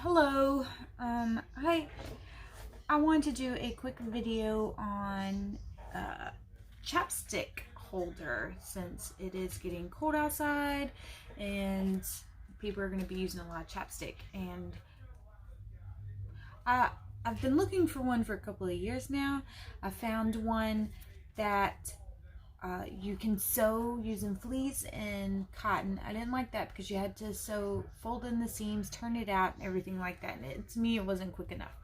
Hello. I wanted to do a quick video on chapstick holder since it is getting cold outside and people are going to be using a lot of chapstick, and I've been looking for one for a couple of years now. I found one that you can sew using fleece and cotton. I didn't like that because you had to sew, fold in the seams, turn it out, and everything like that. And to me, it wasn't quick enough.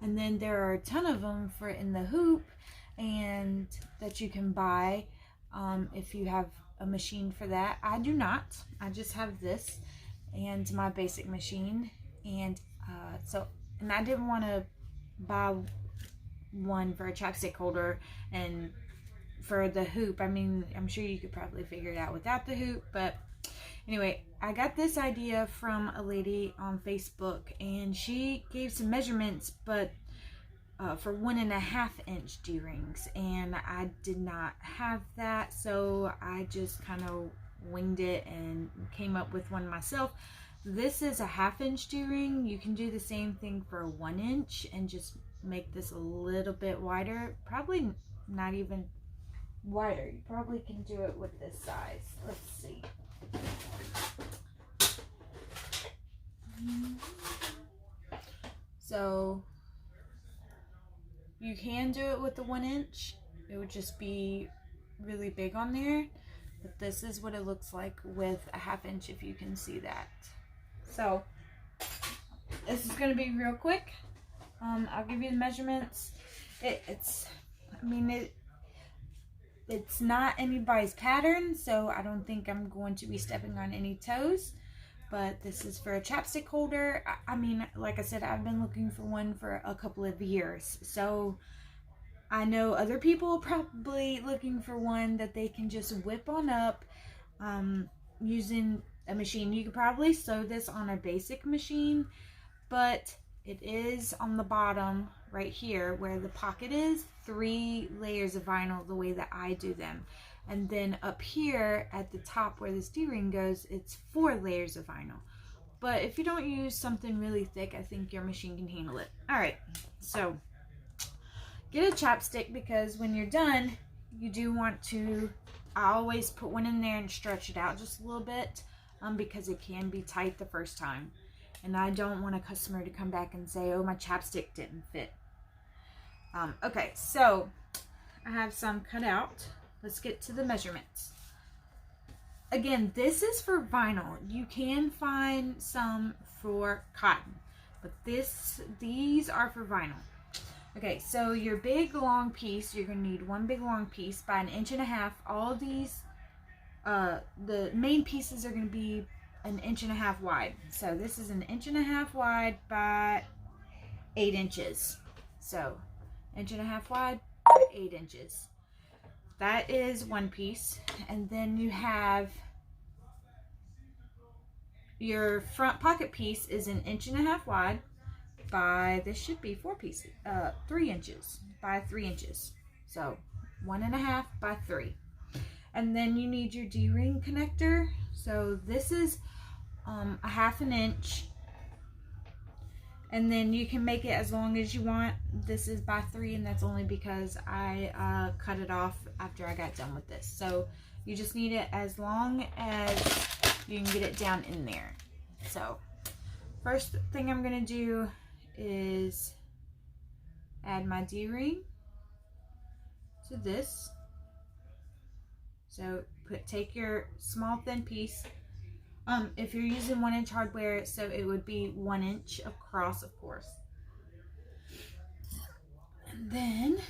And then there are a ton of them for in the hoop, and that you can buy if you have a machine for that. I do not. I just have this and my basic machine, and and I didn't want to buy one for a chapstick holder and for the hoop. I mean, I'm sure you could probably figure it out without the hoop, but anyway, I got this idea from a lady on Facebook, and she gave some measurements, but for 1.5 inch D-rings, and I did not have that, so I just kind of winged it and came up with one myself. This is a 1/2 inch D-ring. You can do the same thing for a 1 inch and just make this a little bit wider, probably not even wider. You probably can do it with this size. Let's see. So you can do it with the 1 inch. It would just be really big on there, but this is what it looks like with a 1/2 inch, if you can see that. So this is going to be real quick. I'll give you the measurements. It's not anybody's pattern, so I don't think I'm going to be stepping on any toes. But this is for a chapstick holder. I mean, like I said, I've been looking for one for a couple of years. So I know other people are probably looking for one that they can just whip on up using a machine. You could probably sew this on a basic machine, but it is on the bottom right here where the pocket is 3 layers of vinyl the way that I do them, and then up here at the top where this D-ring goes, it's 4 layers of vinyl. But if you don't use something really thick, I think your machine can handle it. Alright, so get a chapstick, because when you're done, you do want to, I always put one in there and stretch it out just a little bit, because it can be tight the first time. And I don't want a customer to come back and say, oh, my chapstick didn't fit. Okay, so I have some cut out. Let's get to the measurements. Again, this is for vinyl. You can find some for cotton, but these are for vinyl. Okay, so your big long piece, you're going to need one big long piece by 1.5 inches. All of these, the main pieces are going to be 1.5 inches wide. So this is 1.5 inches wide by 8 inches. So 1.5 inches wide by 8 inches. That is one piece. And then you have your front pocket piece is 1.5 inches wide by, this should be 4 pieces, 3 inches by 3 inches. So 1.5 by 3. And then you need your D-ring connector. So this is a 1/2 inch, and then you can make it as long as you want. This is by 3, and that's only because I cut it off after I got done with this. So you just need it as long as you can get it down in there. So first thing I'm going to do is add my D-ring to this. So take your small thin piece. If you're using 1 inch hardware, so it would be 1 inch across, of course. And then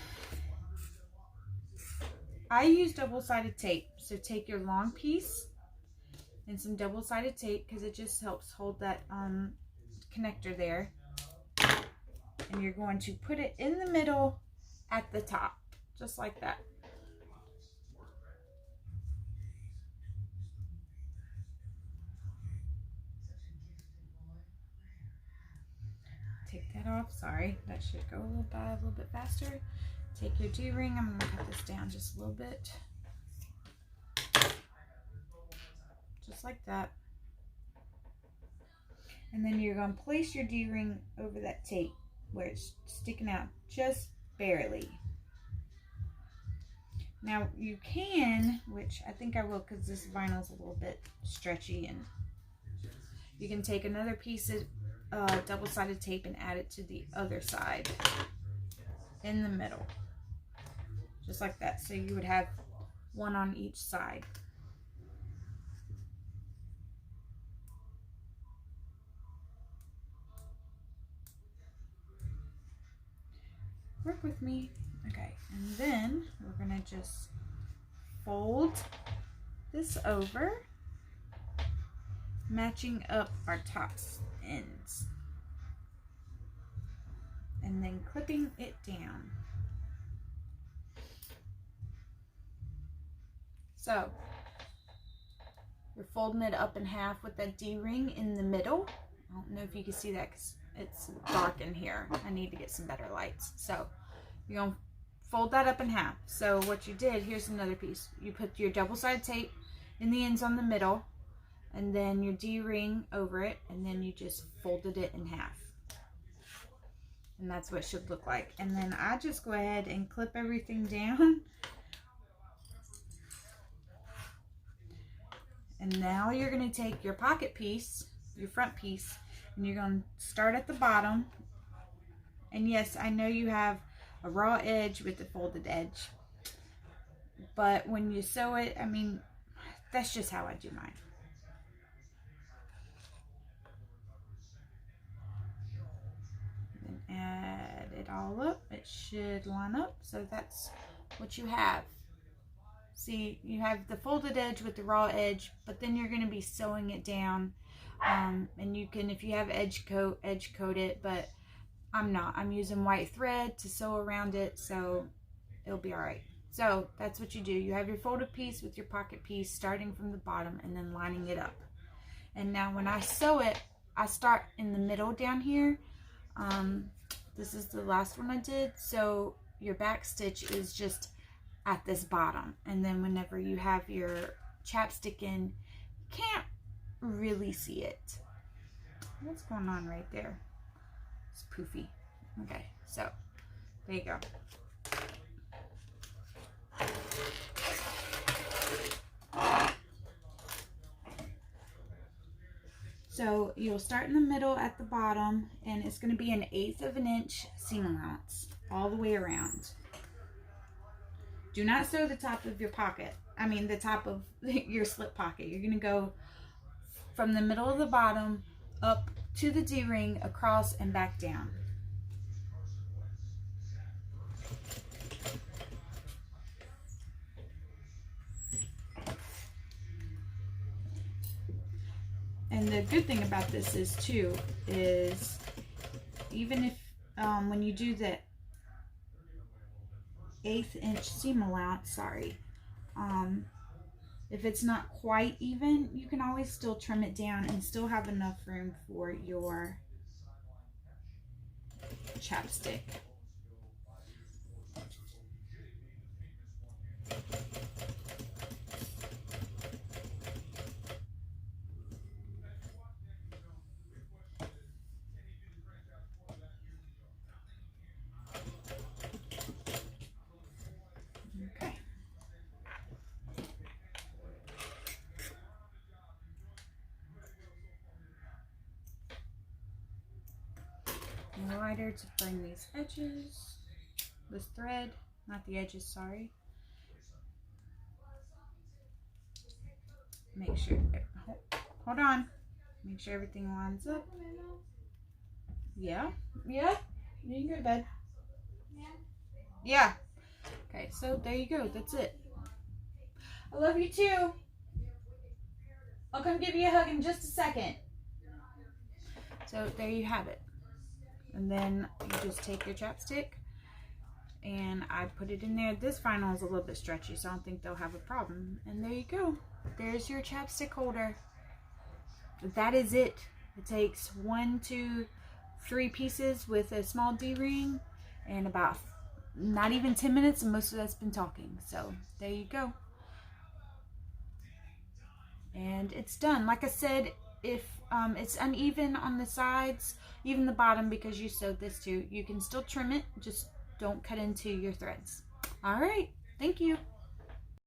I use double-sided tape. So take your long piece and some double-sided tape, because it just helps hold that connector there. And you're going to put it in the middle at the top, just like that. Take that off. Sorry, that should go a little bit faster. Take your D-ring. I'm going to cut this down just a little bit. Just like that. And then you're going to place your D-ring over that tape where it's sticking out just barely. Now you can, which I think I will because this vinyl's a little bit stretchy, and you can take another piece of double-sided tape and add it to the other side in the middle. Just like that. So you would have one on each side. Work with me. Okay, and then we're gonna just fold this over, matching up our top ends, and then clipping it down. So you're folding it up in half with that D-ring in the middle. I don't know if you can see that because it's dark in here. I need to get some better lights. So you're going to fold that up in half. So what you did, here's another piece. You put your double-sided tape in the ends on the middle, and then your D-ring over it, and then you just folded it in half. And that's what it should look like. And then I just go ahead and clip everything down. And now you're going to take your pocket piece, your front piece, and you're going to start at the bottom. And yes, I know you have a raw edge with the folded edge, but when you sew it, I mean, that's just how I do mine. And add it all up. It should line up. So that's what you have. See, you have the folded edge with the raw edge, but then you're going to be sewing it down. And you can, if you have edge coat it, but I'm not. I'm using white thread to sew around it, so it'll be all right. So that's what you do. You have your folded piece with your pocket piece starting from the bottom and then lining it up. And now when I sew it, I start in the middle down here. This is the last one I did. So your back stitch is just at this bottom, and then whenever you have your chapstick in, you can't really see it. What's going on right there? It's poofy. Okay, so there you go. So you'll start in the middle at the bottom, and it's going to be 1/8 of an inch seam allowance all the way around. Do not sew the top of your pocket. I mean the top of your slip pocket. You're going to go from the middle of the bottom up to the D-ring, across and back down. And the good thing about this is too, is even if when you do the 1/8 inch seam allowance, sorry, if it's not quite even, you can always still trim it down and still have enough room for your chapstick. Lighter to bring these edges, this thread, not the edges, sorry. Make sure, hold on, make sure everything lines up. Yeah, you can go to bed. Yeah. Okay, so there you go, that's it. I love you too. I'll come give you a hug in just a second. So there you have it. And then you just take your chapstick, and I put it in there. This vinyl is a little bit stretchy, so I don't think they'll have a problem. And there you go. There's your chapstick holder. That is it. It takes 1, 2, 3 pieces with a small D-ring, and about not even 10 minutes, and most of that's been talking. So there you go. And it's done. Like I said, if it's uneven on the sides, even the bottom, because you sewed this too. You can still trim it, just don't cut into your threads. All right, thank you.